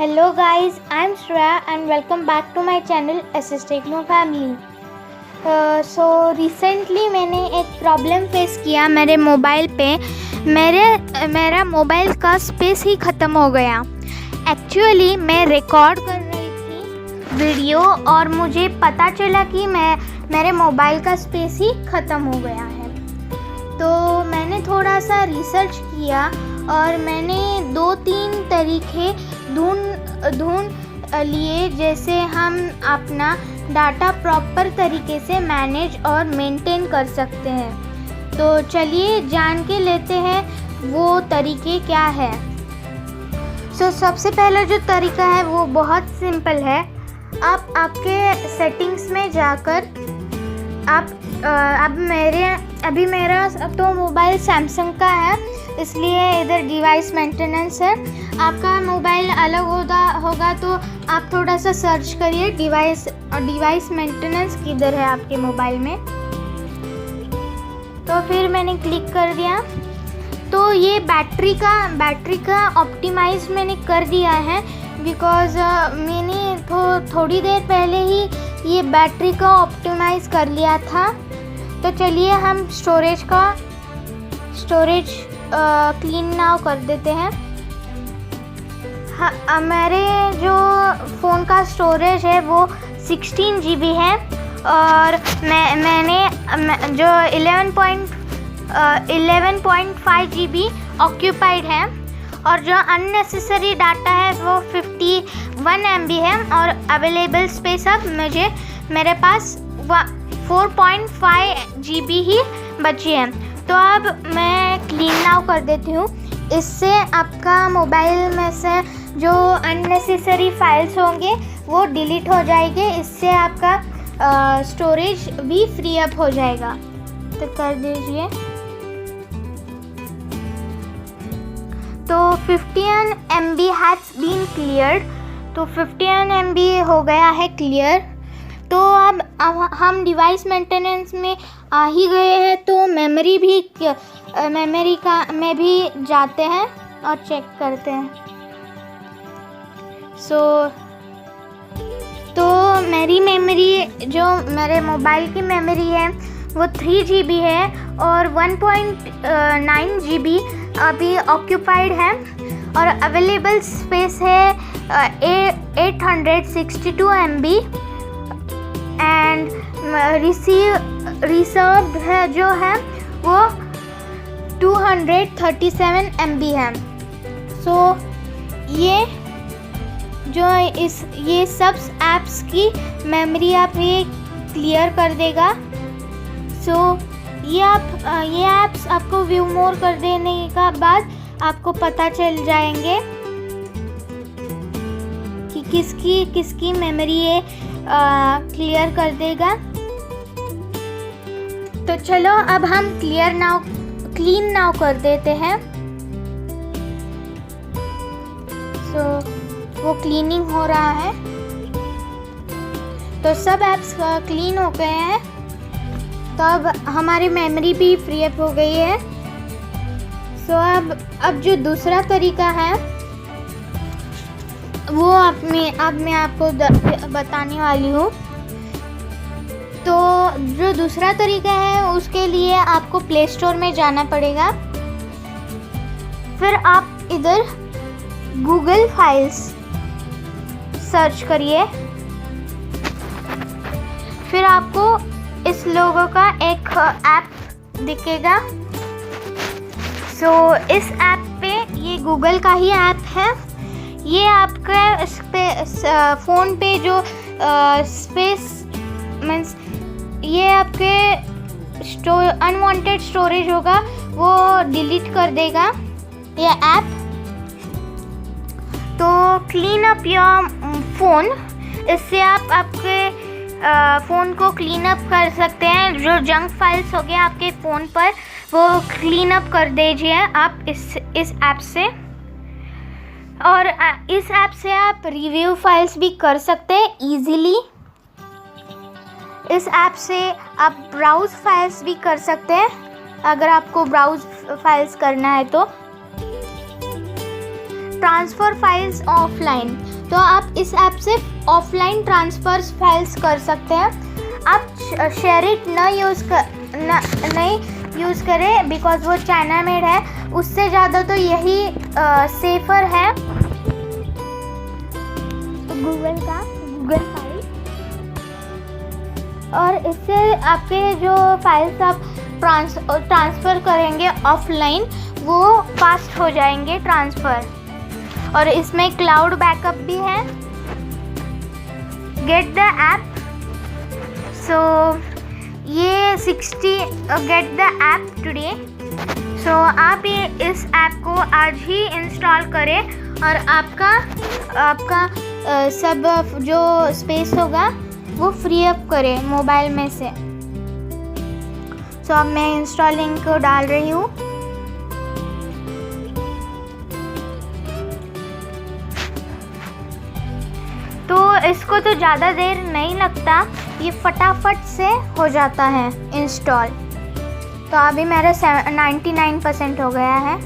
Hello guys, I'm Shreya and welcome back to my channel SS Techno Family. So recently मैंने एक problem face किया मेरे mobile पे। मेरा मोबाइल का स्पेस ही ख़त्म हो गया। एक्चुअली मैं रिकॉर्ड कर रही थी वीडियो और मुझे पता चला कि मेरे मोबाइल का स्पेस ही ख़त्म हो गया है। तो मैंने थोड़ा सा रिसर्च किया और मैंने 2-3 तरीके ढूंढ लिए जैसे हम अपना डाटा प्रॉपर तरीके से मैनेज और मेंटेन कर सकते हैं। तो चलिए जान के लेते हैं वो तरीके क्या है। सबसे पहला जो तरीका है वो बहुत सिंपल है। आप आपके सेटिंग्स में जाकर अभी मेरा तो मोबाइल सैमसंग का है, इसलिए इधर डिवाइस मेंटेनेंस है। आपका मोबाइल अलग होगा तो आप थोड़ा सा सर्च करिए डिवाइस मेंटेनेंस किधर है आपके मोबाइल में। तो फिर मैंने क्लिक कर दिया तो ये बैटरी का ऑप्टिमाइज मैंने कर दिया है, बिकॉज़ मैंने थोड़ी देर पहले ही ये बैटरी का ऑप्टिमाइज कर लिया था। तो चलिए हम स्टोरेज क्लीन नाउ कर देते हैं। मेरे जो फ़ोन का स्टोरेज है वो 16 GB है और मैंने जो 11.5 GB ऑक्यूपाइड है और जो अननेसेसरी डाटा है वो 51 MB है और अवेलेबल स्पेस अब मेरे पास 4.5 GB ही बची है। तो अब मैं क्लीन नाउ कर देती हूँ। इससे आपका मोबाइल में से जो अननेसेसरी फाइल्स होंगे वो डिलीट हो जाएंगे। इससे आपका स्टोरेज भी फ्री अप हो जाएगा। तो कर दीजिए। तो 51 MB हैज़ बीन क्लियर्ड। तो 51 MB हो गया है क्लियर। तो अब हम डिवाइस मेंटेनेंस में आ ही गए हैं तो मेमोरी में भी जाते हैं और चेक करते हैं। तो मेरी मेमोरी जो मेरे मोबाइल की मेमोरी है वो 3 GB है और 1.9 GB अभी ऑक्यूपाइड है और अवेलेबल स्पेस है 862 MB एंड रिजर्व्ड है जो है वो 237 MB है। ये सब ऐप्स की मेमोरी आप ये क्लियर कर देगा। ये ऐप्स आपको व्यू मोर कर देने का बाद आपको पता चल जाएंगे कि किसकी मेमोरी ये क्लियर कर देगा। तो चलो अब हम क्लीन नाउ कर देते हैं। वो क्लीनिंग हो रहा है। तो सब ऐप्स क्लीन हो गए हैं। तो अब हमारी मेमोरी भी फ्री अप हो गई है। अब जो दूसरा तरीका है वो अब मैं आपको बताने वाली हूँ। तो जो दूसरा तरीका है उसके लिए आपको प्ले स्टोर में जाना पड़ेगा। फिर आप इधर गूगल फाइल्स सर्च करिए। फिर आपको इस लोगो का एक ऐप दिखेगा। इस ऐप पे ये गूगल का ही ऐप है। ये आपके फ़ोन पे जो स्पेस मीन्स ये आपके अनवांटेड स्टोरेज होगा वो डिलीट कर देगा ये ऐप। तो क्लीन अप योर फ़ोन, इससे आप आपके फ़ोन को क्लीन अप कर सकते हैं। जो जंक फाइल्स हो गए आपके फ़ोन पर वो क्लीन अप कर दीजिए आप इस ऐप से। और इस ऐप से आप रिव्यू फाइल्स भी कर सकते हैं ईजीली। इस ऐप से आप ब्राउज़ फाइल्स भी कर सकते हैं अगर आपको ब्राउज़ फाइल्स करना है तो। ट्रांसफ़र फाइल्स ऑफलाइन, तो आप इस ऐप से ऑफलाइन ट्रांसफर्स फाइल्स कर सकते हैं। आप शेयर इट नहीं यूज़ करें बिकॉज वो चाइना मेड है, उससे ज़्यादा तो यही सेफर है गूगल फाइल। और इससे आपके जो फाइल्स आप ट्रांसफ़र करेंगे ऑफलाइन वो फास्ट हो जाएंगे ट्रांसफ़र। और इसमें क्लाउड बैकअप भी है। गेट द ऐप, सो ये 60 गेट द ऐप टुडे। सो आप ये इस ऐप को आज ही इंस्टॉल करें और आपका सब जो स्पेस होगा वो फ्री अप करें मोबाइल में से। सो अब मैं इंस्टॉलिंग को डाल रही हूँ। तो इसको तो ज़्यादा देर नहीं लगता, ये फटाफट से हो जाता है इंस्टॉल। तो अभी मेरा 99% हो गया है।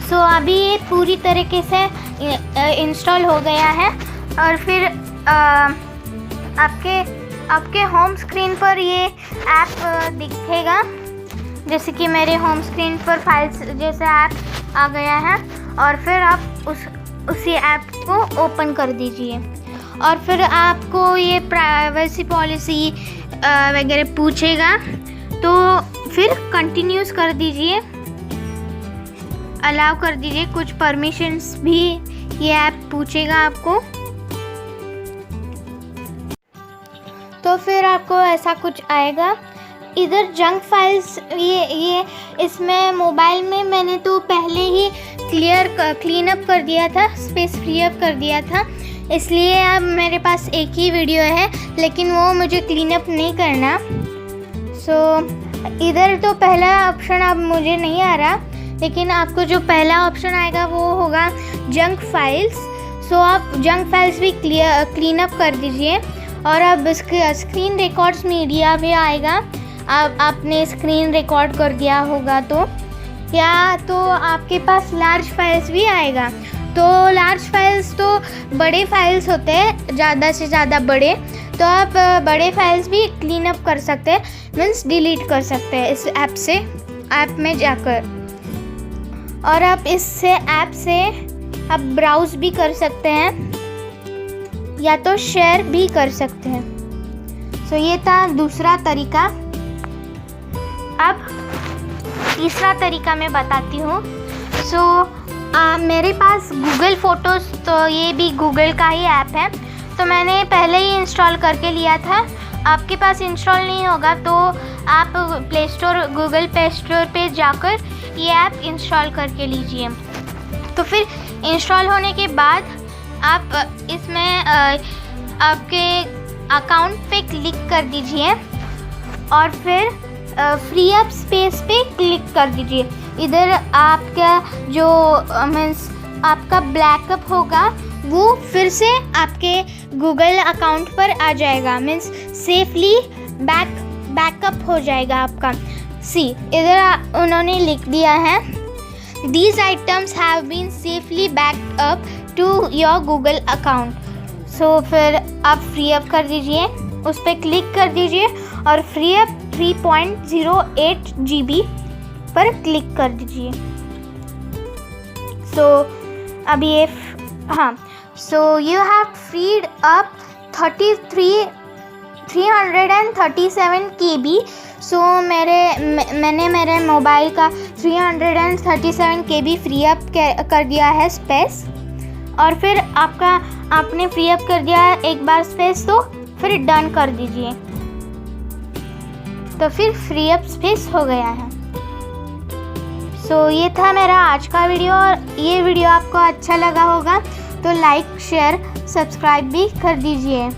सो अभी ये पूरी तरीके से इंस्टॉल हो गया है। और फिर आपके होम स्क्रीन पर ये ऐप दिखेगा, जैसे कि मेरे होम स्क्रीन पर फाइल्स जैसा ऐप आ गया है। और फिर आप उसी ऐप को ओपन कर दीजिए और फिर आपको ये प्राइवेसी पॉलिसी वगैरह पूछेगा, तो फिर कंटिन्यूस कर दीजिए, अलाउ कर दीजिए। कुछ परमिशंस भी ये ऐप पूछेगा आपको। तो फिर आपको ऐसा कुछ आएगा। इधर जंक फाइल्स ये इसमें मोबाइल में मैंने तो पहले ही क्लीन अप कर दिया था, स्पेस फ्री अप कर दिया था, इसलिए अब मेरे पास एक ही वीडियो है, लेकिन वो मुझे क्लीन अप नहीं करना। सो इधर तो पहला ऑप्शन अब मुझे नहीं आ रहा, लेकिन आपको जो पहला ऑप्शन आएगा वो होगा जंक फाइल्स। सो आप जंक फाइल्स भी क्लीन अप कर दीजिए। और अब स्क्रीन रिकॉर्ड्स मीडिया भी आएगा। आपने स्क्रीन रिकॉर्ड कर दिया होगा तो, या तो आपके पास लार्ज फाइल्स भी आएगा। तो लार्ज फाइल्स तो बड़े फाइल्स होते हैं, ज़्यादा से ज़्यादा बड़े, तो आप बड़े फाइल्स भी क्लीन अप कर सकते हैं, मीन्स डिलीट कर सकते हैं इस ऐप से, ऐप में जाकर। और आप इससे ऐप से आप ब्राउज़ भी कर सकते हैं या तो शेयर भी कर सकते हैं। सो ये था दूसरा तरीका। अब तीसरा तरीका मैं बताती हूँ। सो मेरे पास गूगल फ़ोटोज़, तो ये भी गूगल का ही ऐप है, तो मैंने पहले ही इंस्टॉल करके लिया था। आपके पास इंस्टॉल नहीं होगा तो आप play store, Google play store पे जाकर ये ऐप इंस्टॉल करके लीजिए। तो फिर इंस्टॉल होने के बाद आप इसमें आपके अकाउंट पे क्लिक कर दीजिए और फिर फ्री अप स्पेस पे क्लिक कर दीजिए। इधर आपका जो मीन्स आपका बैकअप होगा वो फिर से आपके गूगल अकाउंट पर आ जाएगा, मीन्स सेफली बैकअप हो जाएगा आपका। सी इधर उन्होंने लिख दिया है, These items have been safely backed up to your Google account। सो फिर आप फ्री अप कर दीजिए, उस पर क्लिक कर दीजिए और फ्री अप 3.08 GB पर क्लिक कर दीजिए। सो अब ये so you have freed up 337 KB। सो मैंने मेरे मोबाइल का 337 KB फ्री अप कर दिया है स्पेस। और फिर आपने फ्री अप कर दिया है एक बार स्पेस, तो फिर डन कर दीजिए, तो फिर फ्री अप स्पेस हो गया है। सो ये था मेरा आज का वीडियो, और ये वीडियो आपको अच्छा लगा होगा तो लाइक, शेयर, सब्सक्राइब भी कर दीजिए।